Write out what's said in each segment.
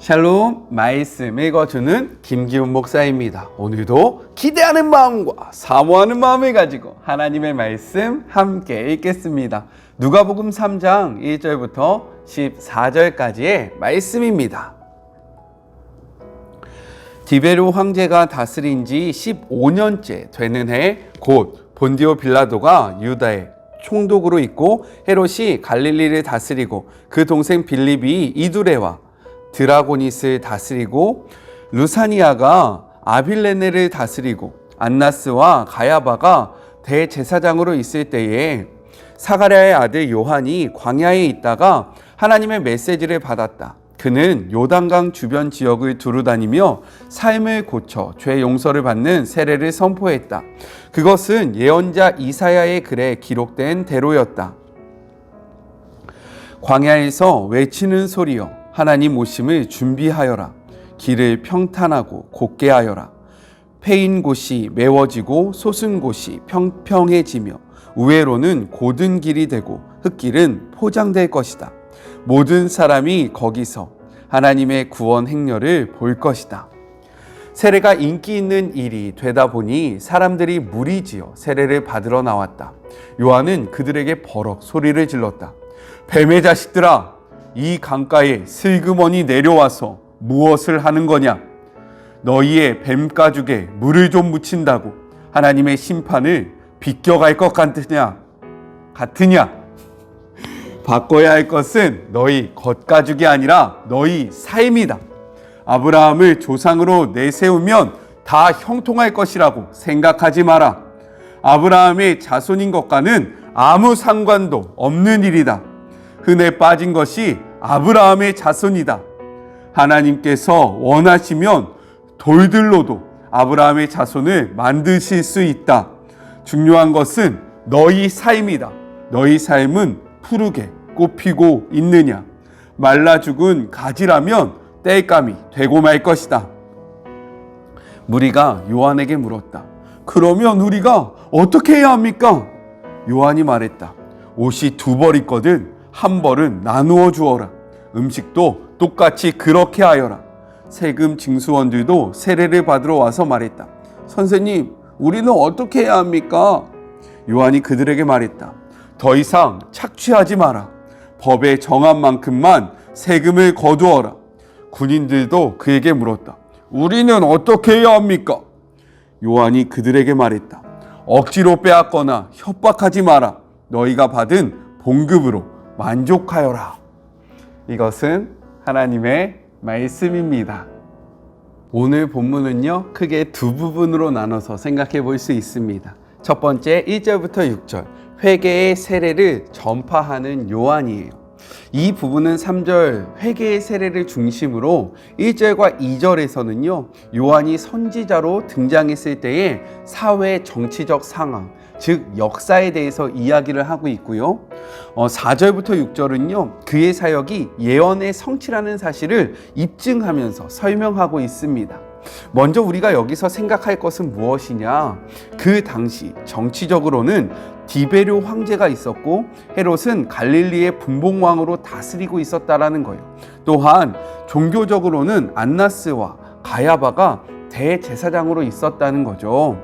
샬롬, 말씀 읽어주는 김기훈 목사입니다. 오늘도 기대하는 마음과 사모하는 마음을 가지고 하나님의 말씀 함께 읽겠습니다. 누가복음 3장 1절부터 14절까지의 말씀입니다. 디베르 황제가 다스린 지 15년째 되는 해 곧 본디오 빌라도가 유다의 총독으로 있고 헤롯이 갈릴리를 다스리고 그 동생 빌립이 이두레와 드라고니스를 다스리고 루사니아가 아빌레네를 다스리고 안나스와 가야바가 대제사장으로 있을 때에 사가랴의 아들 요한이 광야에 있다가 하나님의 메시지를 받았다. 그는 요단강 주변 지역을 두루다니며 삶을 고쳐 죄 용서를 받는 세례를 선포했다. 그것은 예언자 이사야의 글에 기록된 대로였다. 광야에서 외치는 소리여 하나님 오심을 준비하여라. 길을 평탄하고 곧게 하여라. 패인 곳이 메워지고 솟은 곳이 평평해지며 우회로는 곧은 길이 되고 흙길은 포장될 것이다. 모든 사람이 거기서 하나님의 구원 행렬을 볼 것이다. 세례가 인기 있는 일이 되다 보니 사람들이 무리지어 세례를 받으러 나왔다. 요한은 그들에게 버럭 소리를 질렀다. 뱀의 자식들아, 이 강가에 슬그머니 내려와서 무엇을 하는 거냐? 너희의 뱀 가죽에 물을 좀 묻힌다고 하나님의 심판을 비껴갈 것 같으냐? 바꿔야 할 것은 너희 겉가죽이 아니라 너희 삶이다. 아브라함을 조상으로 내세우면 다 형통할 것이라고 생각하지 마라. 아브라함의 자손인 것과는 아무 상관도 없는 일이다. 흔해 빠진 것이 아브라함의 자손이다. 하나님께서 원하시면 돌들로도 아브라함의 자손을 만드실 수 있다. 중요한 것은 너희 삶이다. 너희 삶은 푸르게 꽃피고 있느냐? 말라 죽은 가지라면 땔감이 되고 말 것이다. 무리가 요한에게 물었다. 그러면 우리가 어떻게 해야 합니까? 요한이 말했다. 옷이 2벌 있거든 한 벌은 나누어 주어라. 음식도 똑같이 그렇게 하여라. 세금 징수원들도 세례를 받으러 와서 말했다. 선생님, 우리는 어떻게 해야 합니까? 요한이 그들에게 말했다. 더 이상 착취하지 마라. 법에 정한 만큼만 세금을 거두어라. 군인들도 그에게 물었다. 우리는 어떻게 해야 합니까? 요한이 그들에게 말했다. 억지로 빼앗거나 협박하지 마라. 너희가 받은 봉급으로 만족하여라. 이것은 하나님의 말씀입니다. 오늘 본문은요, 크게 두 부분으로 나눠서 생각해 볼 수 있습니다. 첫 번째 1절부터 6절, 회개의 세례를 전파하는 요한이에요. 이 부분은 3절 회개의 세례를 중심으로 1절과 2절에서는요, 요한이 선지자로 등장했을 때의 사회 정치적 상황, 즉 역사에 대해서 이야기를 하고 있고요. 4절부터 6절은요, 그의 사역이 예언의 성취라는 사실을 입증하면서 설명하고 있습니다. 먼저 우리가 여기서 생각할 것은 무엇이냐? 그 당시 정치적으로는 디베르 황제가 있었고 헤롯은 갈릴리의 분봉왕으로 다스리고 있었다라는 거예요. 또한 종교적으로는 안나스와 가야바가 대제사장으로 있었다는 거죠.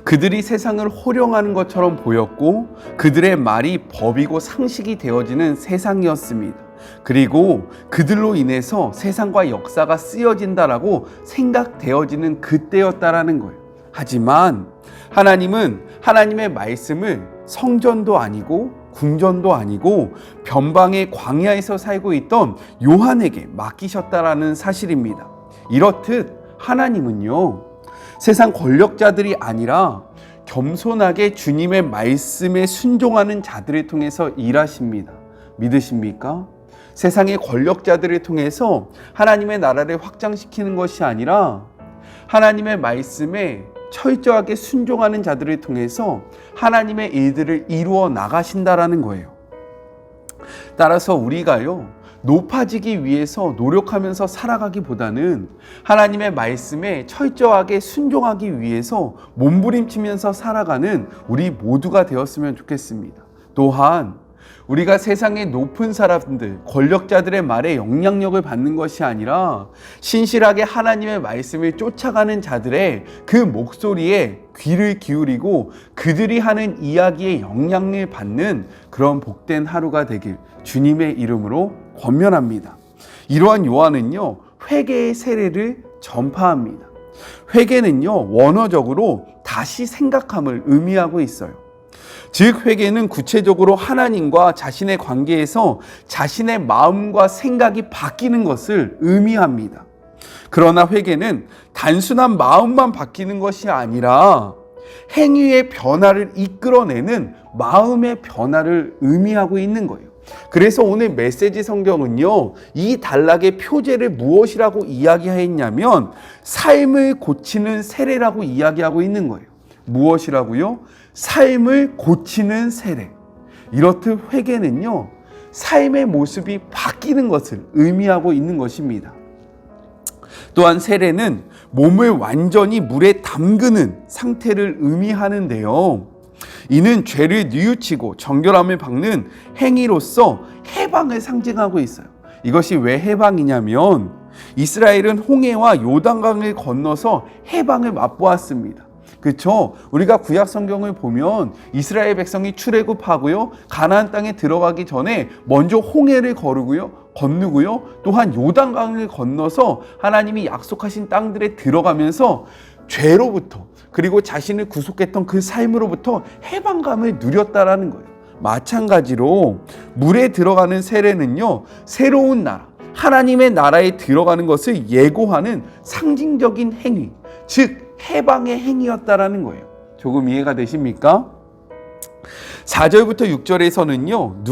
그들이 세상을 호령하는 것처럼 보였고 그들의 말이 법이고 상식이 되어지는 세상이었습니다. 그리고 그들로 인해서 세상과 역사가 쓰여진다라고 생각되어지는 그때였다라는 거예요. 하지만 하나님은 하나님의 말씀을 성전도 아니고 궁전도 아니고 변방의 광야에서 살고 있던 요한에게 맡기셨다라는 사실입니다. 이렇듯 하나님은요, 세상 권력자들이 아니라 겸손하게 주님의 말씀에 순종하는 자들을 통해서 일하십니다. 믿으십니까? 세상의 권력자들을 통해서 하나님의 나라를 확장시키는 것이 아니라 하나님의 말씀에 철저하게 순종하는 자들을 통해서 하나님의 일들을 이루어 나가신다라는 거예요. 따라서 우리가요, 높아지기 위해서 노력하면서 살아가기보다는 하나님의 말씀에 철저하게 순종하기 위해서 몸부림치면서 살아가는 우리 모두가 되었으면 좋겠습니다. 또한 우리가 세상의 높은 사람들, 권력자들의 말에 영향력을 받는 것이 아니라 신실하게 하나님의 말씀을 쫓아가는 자들의 그 목소리에 귀를 기울이고 그들이 하는 이야기에 영향을 받는 그런 복된 하루가 되길 주님의 이름으로 권면합니다. 이러한 요한은요, 회개의 세례를 전파합니다. 회개는요, 원어적으로 다시 생각함을 의미하고 있어요. 즉 회개는 구체적으로 하나님과 자신의 관계에서 자신의 마음과 생각이 바뀌는 것을 의미합니다. 그러나 회개는 단순한 마음만 바뀌는 것이 아니라 행위의 변화를 이끌어내는 마음의 변화를 의미하고 있는 거예요. 그래서 오늘 메시지 성경은요, 이 단락의 표제를 무엇이라고 이야기했냐면 삶을 고치는 세례라고 이야기하고 있는 거예요. 무엇이라고요? 삶을 고치는 세례. 이렇듯 회개는요, 삶의 모습이 바뀌는 것을 의미하고 있는 것입니다. 또한 세례는 몸을 완전히 물에 담그는 상태를 의미하는데요, 이는 죄를 뉘우치고 정결함을 받는 행위로서 해방을 상징하고 있어요. 이것이 왜 해방이냐면 이스라엘은 홍해와 요단강을 건너서 해방을 맛보았습니다. 그렇죠? 우리가 구약 성경을 보면 이스라엘 백성이 출애굽하고요, 가나안 땅에 들어가기 전에 먼저 홍해를 건너고요, 또한 요단강을 건너서 하나님이 약속하신 땅들에 들어가면서 죄로부터, 그리고 자신을 구속했던 그 삶으로부터 해방감을 누렸다라는 거예요. 마찬가지로 물에 들어가는 세례는요, 새로운 나라, 하나님의 나라에 들어가는 것을 예고하는 상징적인 행위, 즉 해방의 행위였다라는 거예요. 조금 이해가 되십니까? 4절부터 6절에서는요,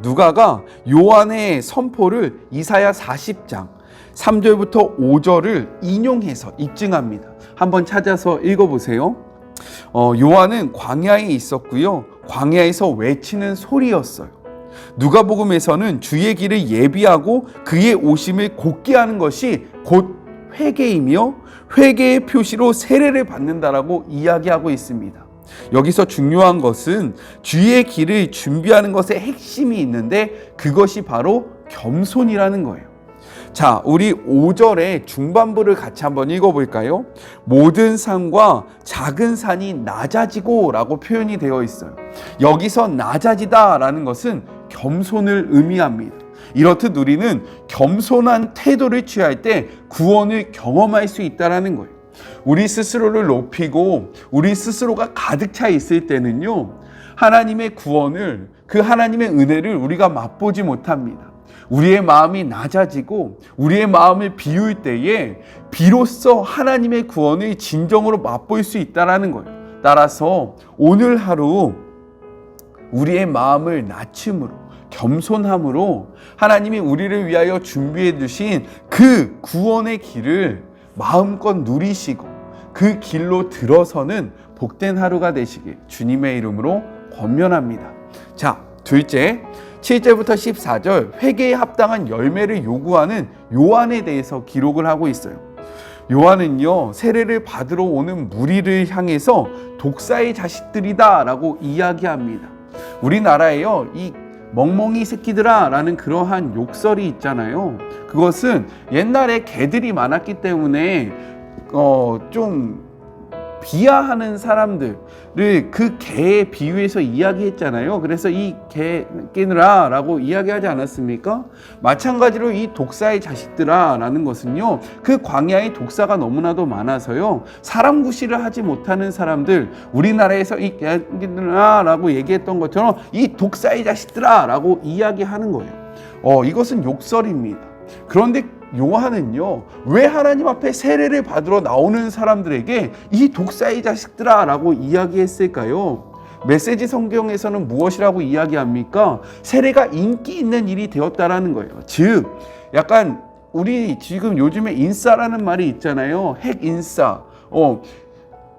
누가가 요한의 선포를 이사야 40장 3절부터 5절을 인용해서 입증합니다. 한번 찾아서 읽어보세요. 요한은 광야에 있었고요, 광야에서 외치는 소리였어요. 누가복음에서는 주의 길을 예비하고 그의 오심을 곧게 하는 것이 곧 회개이며 회개의 표시로 세례를 받는다라고 이야기하고 있습니다. 여기서 중요한 것은 주의 길을 준비하는 것에 핵심이 있는데 그것이 바로 겸손이라는 거예요. 자, 우리 5절의 중반부를 같이 한번 읽어볼까요? 모든 산과 작은 산이 낮아지고 라고 표현이 되어 있어요. 여기서 낮아지다 라는 것은 겸손을 의미합니다. 이렇듯 우리는 겸손한 태도를 취할 때 구원을 경험할 수 있다는 거예요. 우리 스스로를 높이고 우리 스스로가 가득 차 있을 때는요, 하나님의 구원을, 그 하나님의 은혜를 우리가 맛보지 못합니다. 우리의 마음이 낮아지고 우리의 마음을 비울 때에 비로소 하나님의 구원을 진정으로 맛볼 수 있다는 거예요. 따라서 오늘 하루 우리의 마음을 낮춤으로, 겸손함으로 하나님이 우리를 위하여 준비해 주신 그 구원의 길을 마음껏 누리시고 그 길로 들어서는 복된 하루가 되시길 주님의 이름으로 권면합니다. 자, 둘째, 7절부터 14절 회개에 합당한 열매를 요구하는 요한에 대해서 기록을 하고 있어요. 요한은요, 세례를 받으러 오는 무리를 향해서 독사의 자식들이다 라고 이야기합니다. 우리나라에요, 이 멍멍이 새끼들아 라는 그러한 욕설이 있잖아요. 그것은 옛날에 개들이 많았기 때문에 좀 비하하는 사람들을 그 개에 비유해서 이야기했잖아요. 그래서 이 개끼느라 라고 이야기하지 않았습니까? 마찬가지로 이 독사의 자식들아 라는 것은요, 그 광야에 독사가 너무나도 많아서요, 사람 구실을 하지 못하는 사람들, 우리나라에서 이 개끼느라 라고 얘기했던 것처럼 이 독사의 자식들아 라고 이야기하는 거예요. 이것은 욕설입니다. 그런데 요한은요, 왜 하나님 앞에 세례를 받으러 나오는 사람들에게 이 독사의 자식들아 라고 이야기했을까요? 메시지 성경에서는 무엇이라고 이야기합니까? 세례가 인기 있는 일이 되었다라는 거예요. 즉, 약간 우리 지금 요즘에 인싸라는 말이 있잖아요. 핵인싸.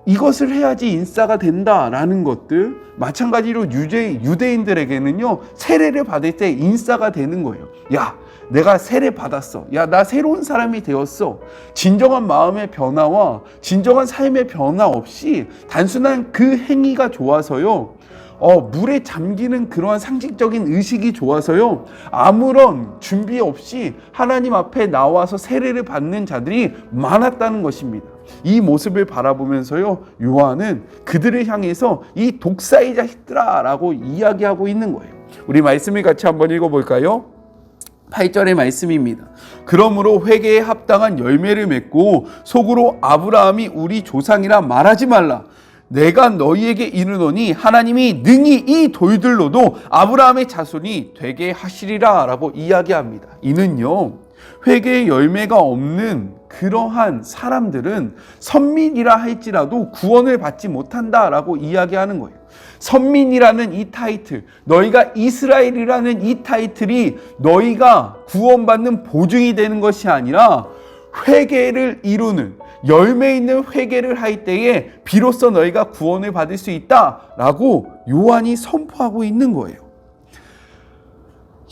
이것을 해야지 인싸가 된다라는 것들. 마찬가지로 유대인들에게는요, 세례를 받을 때 인싸가 되는 거예요. 야, 내가 세례 받았어. 야, 나 새로운 사람이 되었어. 진정한 마음의 변화와 진정한 삶의 변화 없이 단순한 그 행위가 좋아서요, 물에 잠기는 그러한 상식적인 의식이 좋아서요, 아무런 준비 없이 하나님 앞에 나와서 세례를 받는 자들이 많았다는 것입니다. 이 모습을 바라보면서요, 요한은 그들을 향해서 이 독사의 자식들아 라고 이야기하고 있는 거예요. 우리 말씀을 같이 한번 읽어볼까요? 8절의 말씀입니다. 그러므로 회개에 합당한 열매를 맺고 속으로 아브라함이 우리 조상이라 말하지 말라. 내가 너희에게 이르노니 하나님이 능히 이 돌들로도 아브라함의 자손이 되게 하시리라 라고 이야기합니다. 이는요, 회개의 열매가 없는 그러한 사람들은 선민이라 할지라도 구원을 받지 못한다라고 이야기하는 거예요. 선민이라는 이 타이틀, 너희가 이스라엘이라는 이 타이틀이 너희가 구원받는 보증이 되는 것이 아니라 회개를 이루는, 열매 있는 회개를 할 때에 비로소 너희가 구원을 받을 수 있다라고 요한이 선포하고 있는 거예요.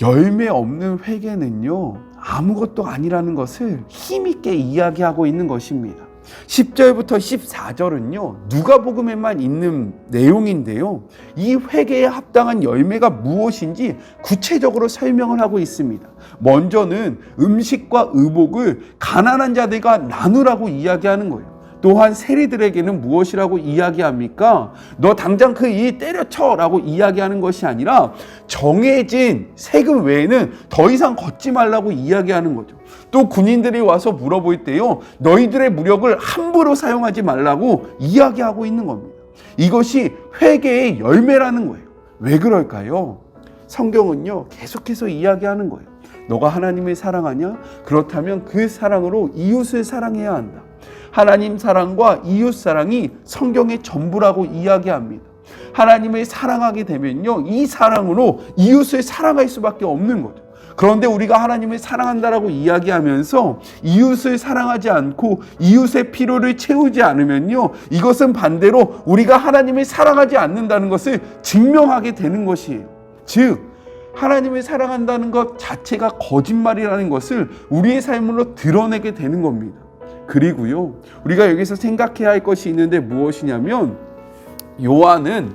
열매 없는 회개는요, 아무것도 아니라는 것을 힘있게 이야기하고 있는 것입니다. 10절부터 14절은요, 누가복음에만 있는 내용인데요, 이 회개에 합당한 열매가 무엇인지 구체적으로 설명을 하고 있습니다. 먼저는 음식과 의복을 가난한 자들과 나누라고 이야기하는 거예요. 또한 세리들에게는 무엇이라고 이야기합니까? 너 당장 그 일 때려쳐 라고 이야기하는 것이 아니라 정해진 세금 외에는 더 이상 걷지 말라고 이야기하는 거죠. 또 군인들이 와서 물어볼 때요, 너희들의 무력을 함부로 사용하지 말라고 이야기하고 있는 겁니다. 이것이 회개의 열매라는 거예요. 왜 그럴까요? 성경은요, 계속해서 이야기하는 거예요. 너가 하나님을 사랑하냐? 그렇다면 그 사랑으로 이웃을 사랑해야 한다. 하나님 사랑과 이웃 사랑이 성경의 전부라고 이야기합니다. 하나님을 사랑하게 되면요, 이 사랑으로 이웃을 사랑할 수밖에 없는 거죠. 그런데 우리가 하나님을 사랑한다라고 이야기하면서 이웃을 사랑하지 않고 이웃의 필요를 채우지 않으면요, 이것은 반대로 우리가 하나님을 사랑하지 않는다는 것을 증명하게 되는 것이에요. 즉, 하나님을 사랑한다는 것 자체가 거짓말이라는 것을 우리의 삶으로 드러내게 되는 겁니다. 그리고요, 우리가 여기서 생각해야 할 것이 있는데 무엇이냐면, 요한은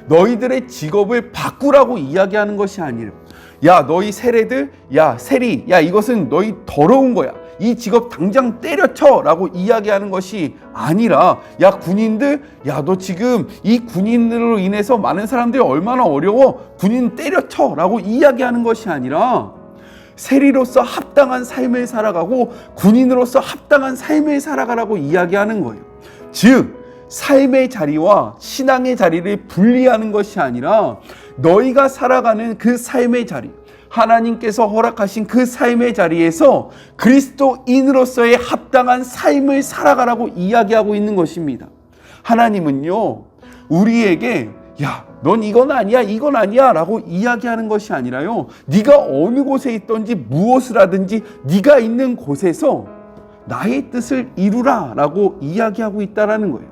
너희들의 직업을 바꾸라고 이야기하는 것이 아니에요. 야, 너희 세례들, 야, 세리, 야, 이것은 너희 더러운 거야. 이 직업 당장 때려쳐 라고 이야기하는 것이 아니라, 야, 군인들, 야, 너 지금 이 군인으로 인해서 많은 사람들이 얼마나 어려워. 군인 때려쳐 라고 이야기하는 것이 아니라, 세리로서 합당한 삶을 살아가고 군인으로서 합당한 삶을 살아가라고 이야기하는 거예요. 즉, 삶의 자리와 신앙의 자리를 분리하는 것이 아니라 너희가 살아가는 그 삶의 자리, 하나님께서 허락하신 그 삶의 자리에서 그리스도인으로서의 합당한 삶을 살아가라고 이야기하고 있는 것입니다. 하나님은요, 우리에게 야, 넌 이건 아니야, 이건 아니야 라고 이야기하는 것이 아니라요, 네가 어느 곳에 있든지 무엇을 하든지 네가 있는 곳에서 나의 뜻을 이루라 라고 이야기하고 있다는 거예요.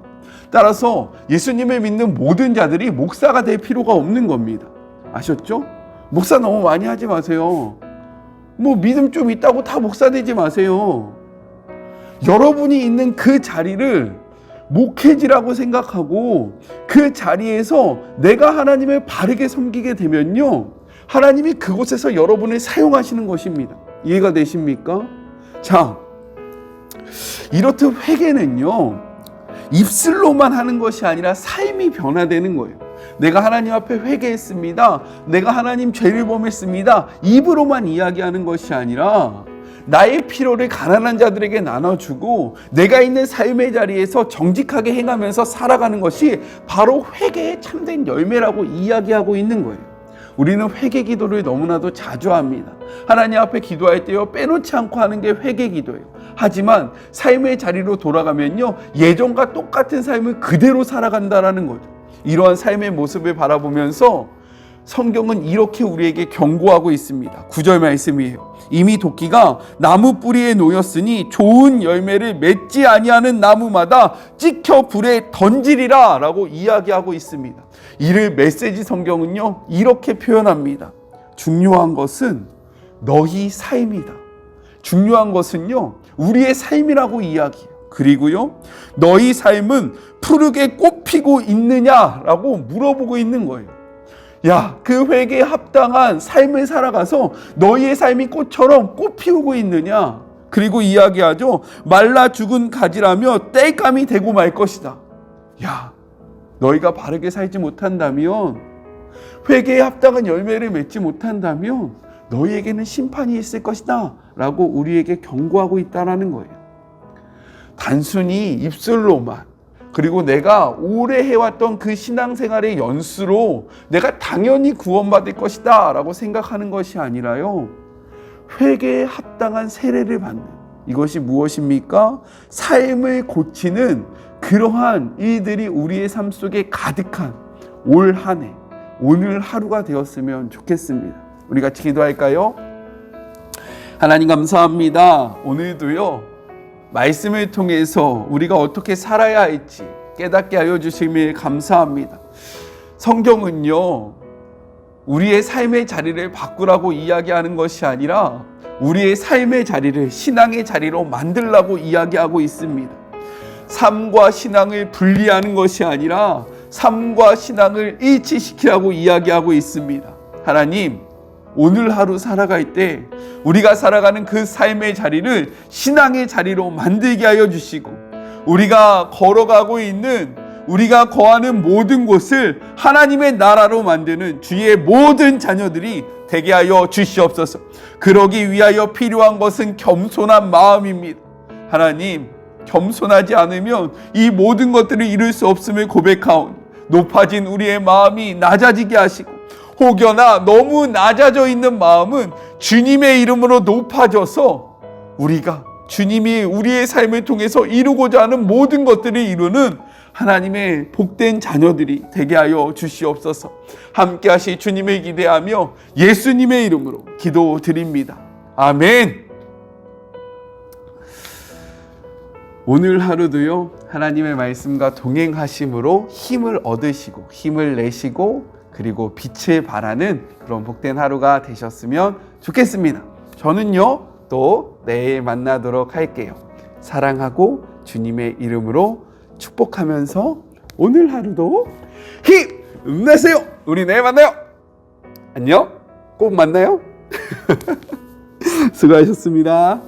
따라서 예수님을 믿는 모든 자들이 목사가 될 필요가 없는 겁니다. 아셨죠? 목사 너무 많이 하지 마세요. 뭐 믿음 좀 있다고 다 목사 되지 마세요. 여러분이 있는 그 자리를 목회지라고 생각하고 그 자리에서 내가 하나님을 바르게 섬기게 되면요, 하나님이 그곳에서 여러분을 사용하시는 것입니다. 이해가 되십니까? 자, 이렇듯 회개는요, 입술로만 하는 것이 아니라 삶이 변화되는 거예요. 내가 하나님 앞에 회개했습니다, 내가 하나님 죄를 범했습니다, 입으로만 이야기하는 것이 아니라 나의 필요를 가난한 자들에게 나눠주고 내가 있는 삶의 자리에서 정직하게 행하면서 살아가는 것이 바로 회개의 참된 열매라고 이야기하고 있는 거예요. 우리는 회개 기도를 너무나도 자주 합니다. 하나님 앞에 기도할 때요, 빼놓지 않고 하는 게 회개 기도예요. 하지만 삶의 자리로 돌아가면요, 예전과 똑같은 삶을 그대로 살아간다라는 거죠. 이러한 삶의 모습을 바라보면서 성경은 이렇게 우리에게 경고하고 있습니다. 9절 말씀이에요. 이미 도끼가 나무 뿌리에 놓였으니 좋은 열매를 맺지 아니하는 나무마다 찍혀 불에 던지리라 라고 이야기하고 있습니다. 이를 메시지 성경은요, 이렇게 표현합니다. 중요한 것은 너희 삶이다. 중요한 것은요, 우리의 삶이라고 이야기해요. 그리고요, 너희 삶은 푸르게 꽃피고 있느냐라고 물어보고 있는 거예요. 야, 그 회개에 합당한 삶을 살아가서 너희의 삶이 꽃처럼 꽃 피우고 있느냐? 그리고 이야기하죠. 말라 죽은 가지라며 땔감이 되고 말 것이다. 야, 너희가 바르게 살지 못한다면, 회개에 합당한 열매를 맺지 못한다면 너희에게는 심판이 있을 것이다 라고 우리에게 경고하고 있다는 거예요. 단순히 입술로만, 그리고 내가 오래 해왔던 그 신앙생활의 연수로 내가 당연히 구원받을 것이다 라고 생각하는 것이 아니라요, 회개에 합당한 세례를 받는, 이것이 무엇입니까? 삶을 고치는 그러한 일들이 우리의 삶 속에 가득한 올 한 해, 오늘 하루가 되었으면 좋겠습니다. 우리 같이 기도할까요? 하나님 감사합니다. 오늘도요, 말씀을 통해서 우리가 어떻게 살아야 할지 깨닫게 하여 주심을 감사합니다. 성경은요, 우리의 삶의 자리를 바꾸라고 이야기하는 것이 아니라 우리의 삶의 자리를 신앙의 자리로 만들라고 이야기하고 있습니다. 삶과 신앙을 분리하는 것이 아니라 삶과 신앙을 일치시키라고 이야기하고 있습니다. 하나님, 오늘 하루 살아갈 때 우리가 살아가는 그 삶의 자리를 신앙의 자리로 만들게 하여 주시고, 우리가 걸어가고 있는, 우리가 거하는 모든 곳을 하나님의 나라로 만드는 주의 모든 자녀들이 되게 하여 주시옵소서. 그러기 위하여 필요한 것은 겸손한 마음입니다. 하나님, 겸손하지 않으면 이 모든 것들을 이룰 수 없음을 고백하오니 높아진 우리의 마음이 낮아지게 하시고, 혹여나 너무 낮아져 있는 마음은 주님의 이름으로 높아져서 우리가 주님이 우리의 삶을 통해서 이루고자 하는 모든 것들을 이루는 하나님의 복된 자녀들이 되게 하여 주시옵소서. 함께 하실 주님을 기대하며 예수님의 이름으로 기도드립니다. 아멘. 오늘 하루도요, 하나님의 말씀과 동행하심으로 힘을 얻으시고 힘을 내시고 그리고 빛을 발하는 그런 복된 하루가 되셨으면 좋겠습니다. 저는요, 또 내일 만나도록 할게요. 사랑하고 주님의 이름으로 축복하면서 오늘 하루도 힘내세요. 우리 내일 만나요. 안녕. 꼭 만나요. 수고하셨습니다.